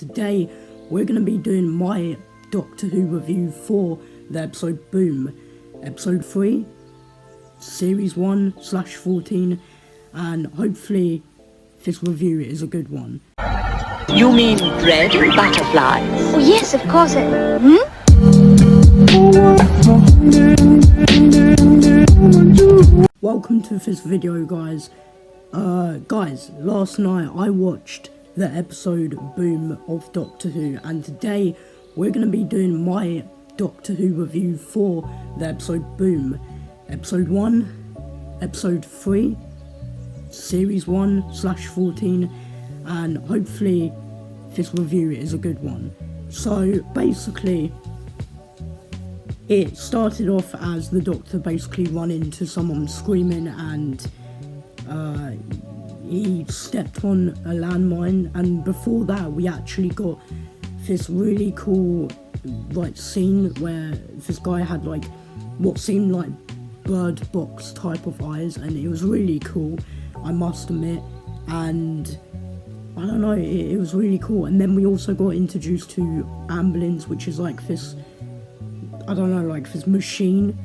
Today we're going to be doing my Doctor Who review for the episode BOOM, episode 3, series 1/14, and hopefully this review is a good one. You mean bread and butterflies? Oh yes, of course. Welcome to this video, guys. Last night I watched the episode BOOM of Doctor Who, and today we're going to be doing my Doctor Who review for the episode BOOM, episode 1, episode 3, series 1/14, and hopefully this review is a good one. So basically, it started off as the Doctor basically run into someone screaming, and he stepped on a landmine, and before that we actually got this really cool scene where this guy had what seemed like bird box type of eyes, and it was really cool, I must admit. And I don't know, it was really cool. And then we also got introduced to Ambulance, which is this, I don't know, this machine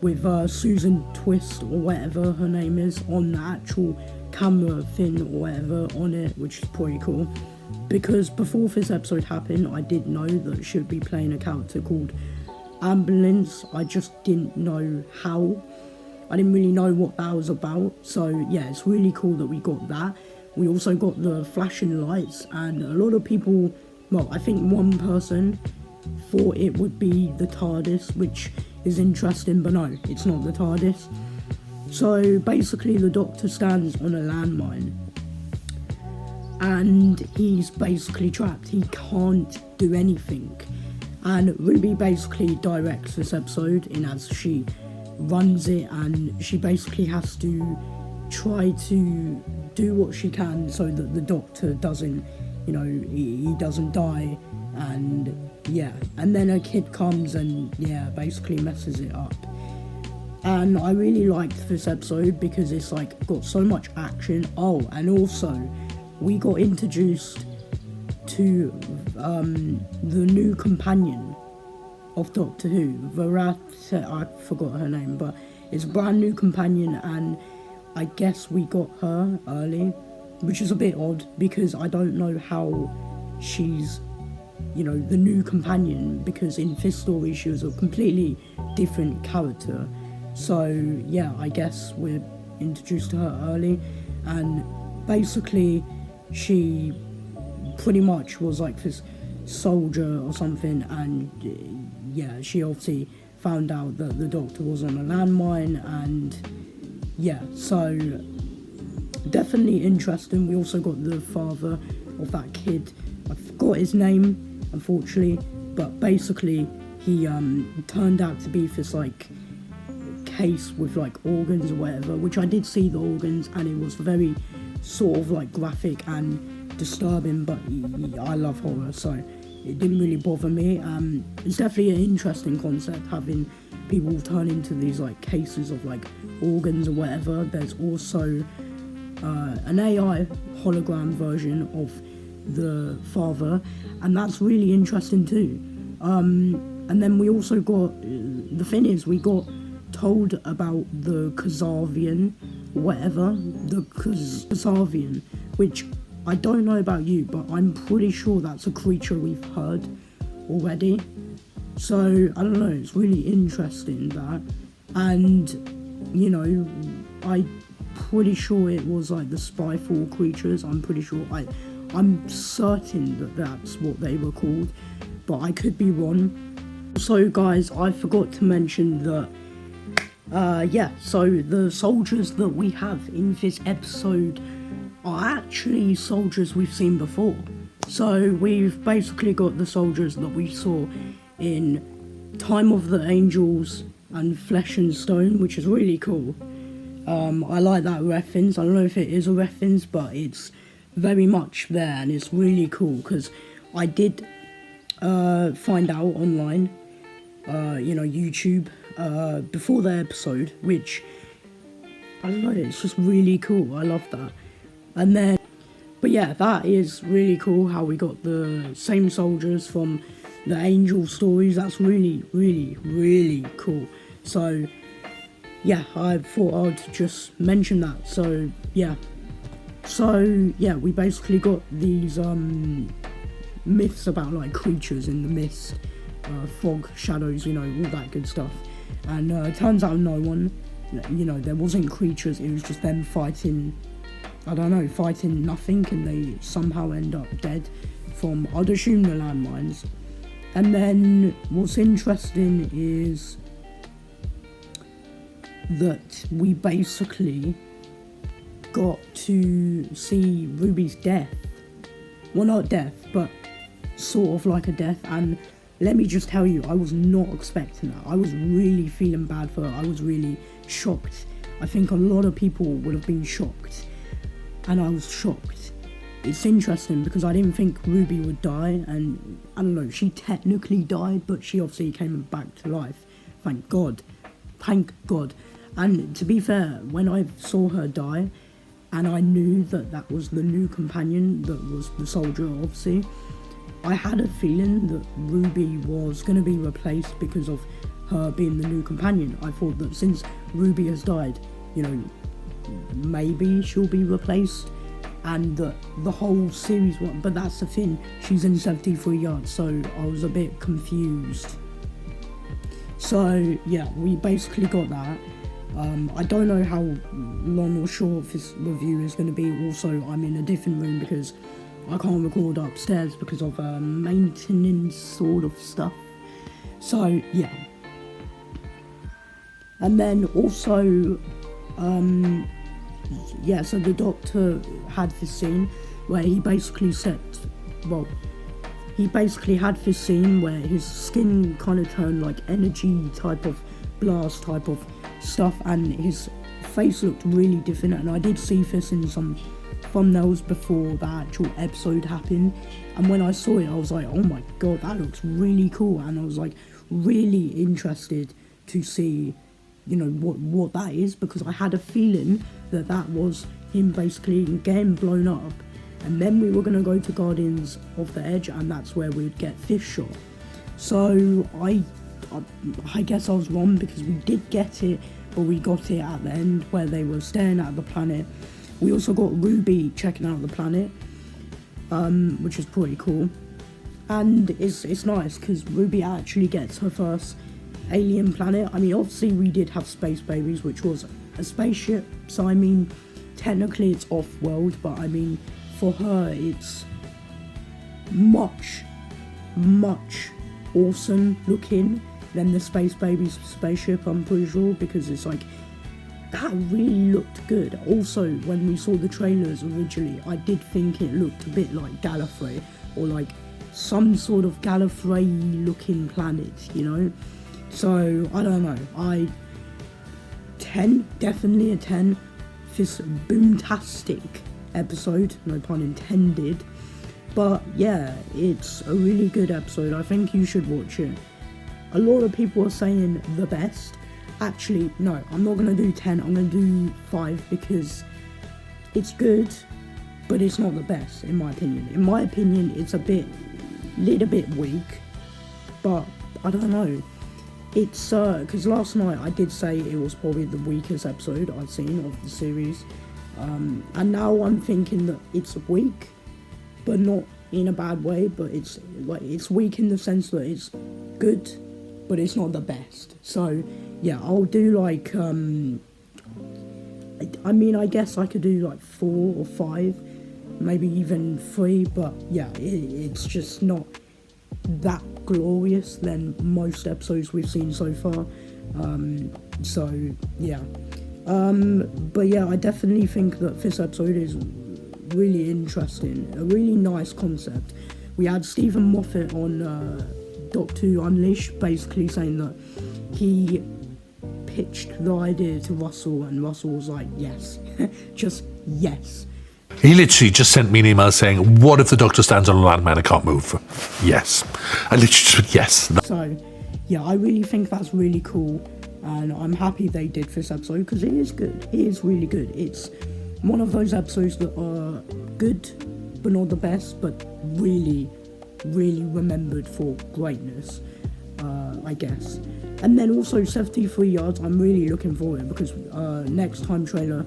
with Susan Twist or whatever her name is on the actual camera thing or whatever on it, which is pretty cool. Because before this episode happened, I did know that she would be playing a character called Ambulance. I just didn't know how. I didn't really know what that was about. So yeah, it's really cool that we got that. We also got the flashing lights, and a lot of people, well, I think one person thought it would be the TARDIS, which is interesting, but no, it's not the TARDIS. So basically the Doctor stands on a landmine and he's basically trapped. He can't do anything, and Ruby basically directs this episode in as she runs it, and she basically has to try to do what she can so that the Doctor doesn't, he doesn't die. And yeah, and then a kid comes and basically messes it up. And I really liked this episode because it's got so much action. Oh, and also we got introduced to the new companion of Doctor Who, I forgot her name, but it's a brand new companion, and I guess we got her early, which is a bit odd because I don't know how she's the new companion, because in this story she was a completely different character. So yeah, I guess we're introduced to her early, and basically she pretty much was this soldier or something, and she obviously found out that the Doctor was on a landmine, and so definitely interesting. We also got the father of that kid. I forgot his name, unfortunately, but basically he turned out to be this case with organs or whatever, which I did see the organs, and it was very sort of graphic and disturbing, but I love horror, so it didn't really bother me. It's definitely an interesting concept, having people turn into these cases of organs or whatever. There's also an AI hologram version of the father, and that's really interesting too. And then we also got, the thing is, we got told about the Kazavian, which I don't know about you, but I'm pretty sure that's a creature we've heard already. So I don't know, it's really interesting that, and I'm pretty sure it was the Spyfall creatures. I'm certain that that's what they were called, but I could be wrong. So guys, I forgot to mention that so the soldiers that we have in this episode are actually soldiers we've seen before. So we've basically got the soldiers that we saw in Time of the Angels and Flesh and Stone, which is really cool. I like that reference. I don't know if it is a reference, but it's very much there, and it's really cool because I did find out online, YouTube, before the episode, which I don't know, it's just really cool. I love that. And then But yeah, that is really cool how we got the same soldiers from the Angel stories. That's really, really, really cool. So yeah, I thought I'd just mention that. So yeah, we basically got these myths about like creatures in the mist, fog, shadows, you know, all that good stuff. And it turns out no one, you know, there wasn't creatures, it was just them fighting, I don't know, fighting nothing, and they somehow end up dead from, I'd assume, the landmines. And then what's interesting is that we basically got to see Ruby's death. Well, not death, but sort of like a death. And let me just tell you, I was not expecting that. I was really feeling bad for her. I was really shocked. I think a lot of people would have been shocked, and I was shocked. It's interesting because I didn't think Ruby would die, and I don't know, she technically died, but she obviously came back to life. Thank God. Thank God. And to be fair, when I saw her die, and I knew that that was the new companion, that was the soldier, obviously, I had a feeling that Ruby was going to be replaced because of her being the new companion. I thought that since Ruby has died, you know, maybe she'll be replaced, and that the whole series won't. But that's the thing, she's in 73 yards, so I was a bit confused. So yeah, we basically got that. I don't know how long or short this review is going to be. Also, I'm in a different room because I can't record upstairs because of maintenance sort of stuff. So yeah. And then also, so the Doctor had this scene where he basically had this scene where his skin kind of turned like energy type of blast type of stuff, and his face looked really different. And I did see this in some thumbnails before the actual episode happened, and when I saw it I was like, oh my god, that looks really cool. And I was like really interested to see, you know, what that is, because I had a feeling that that was him basically getting blown up, and then we were going to go to Guardians of the Edge, and that's where we'd get this shot. So I guess I was wrong, because we did get it, but we got it at the end where they were staring at the planet. We also got Ruby checking out the planet, which is pretty cool. And it's nice because Ruby actually gets her first alien planet. I mean, obviously we did have Space Babies, which was a spaceship, so I mean, technically it's off-world, but I mean, for her it's much awesome looking than the Space Babies spaceship, I'm pretty sure, because it's like, that really looked good. Also, when we saw the trailers originally, I did think it looked a bit like Gallifrey, or like some sort of Gallifrey looking planet, you know? So, I don't know, 10, definitely a 10. This boomtastic episode, no pun intended. But yeah, it's a really good episode. I think you should watch it. A lot of people are saying the best. Actually, no, I'm not going to do 10, I'm going to do 5, because it's good, but it's not the best, in my opinion. In my opinion, it's little bit weak, but I don't know. It's, because last night I did say it was probably the weakest episode I've seen of the series, and now I'm thinking that it's weak, but not in a bad way, but it's weak in the sense that it's good, but it's not the best. So yeah, I'll do like I mean, I guess I could do like 4 or 5, maybe even 3, but yeah, it's just not that glorious than most episodes we've seen so far. So yeah, but yeah, I definitely think that this episode is really interesting, a really nice concept. We had Steven Moffat on Doctor Who Unleashed, basically saying that he pitched the idea to Russell, and Russell was like, yes, just yes. He literally just sent me an email saying, what if the Doctor stands on a landmine and can't move? Yes. I literally just went, yes. So, yeah, I really think that's really cool, and I'm happy they did this episode, because it is good. It is really good. It's one of those episodes that are good, but not the best, but really, really remembered for greatness, I guess. And then also 73 Yards, I'm really looking forward because next time trailer,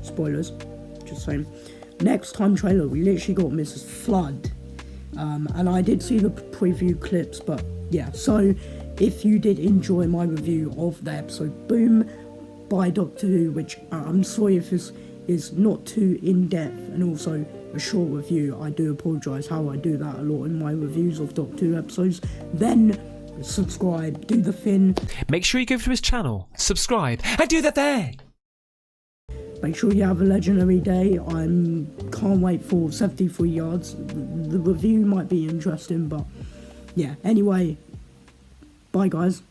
spoilers, just saying, next time trailer we literally got Mrs. Flood, and I did see the preview clips, but yeah, so if you did enjoy my review of the episode Boom by Doctor Who, which I'm sorry if this is not too in-depth and also a short review, I do apologise how I do that a lot in my reviews of Doctor Who episodes, then subscribe, do the thing. Make sure you go to his channel, subscribe, and do that there. Make sure you have a legendary day. Can't wait for 73 Yards. The review might be interesting, but yeah. Anyway, bye guys.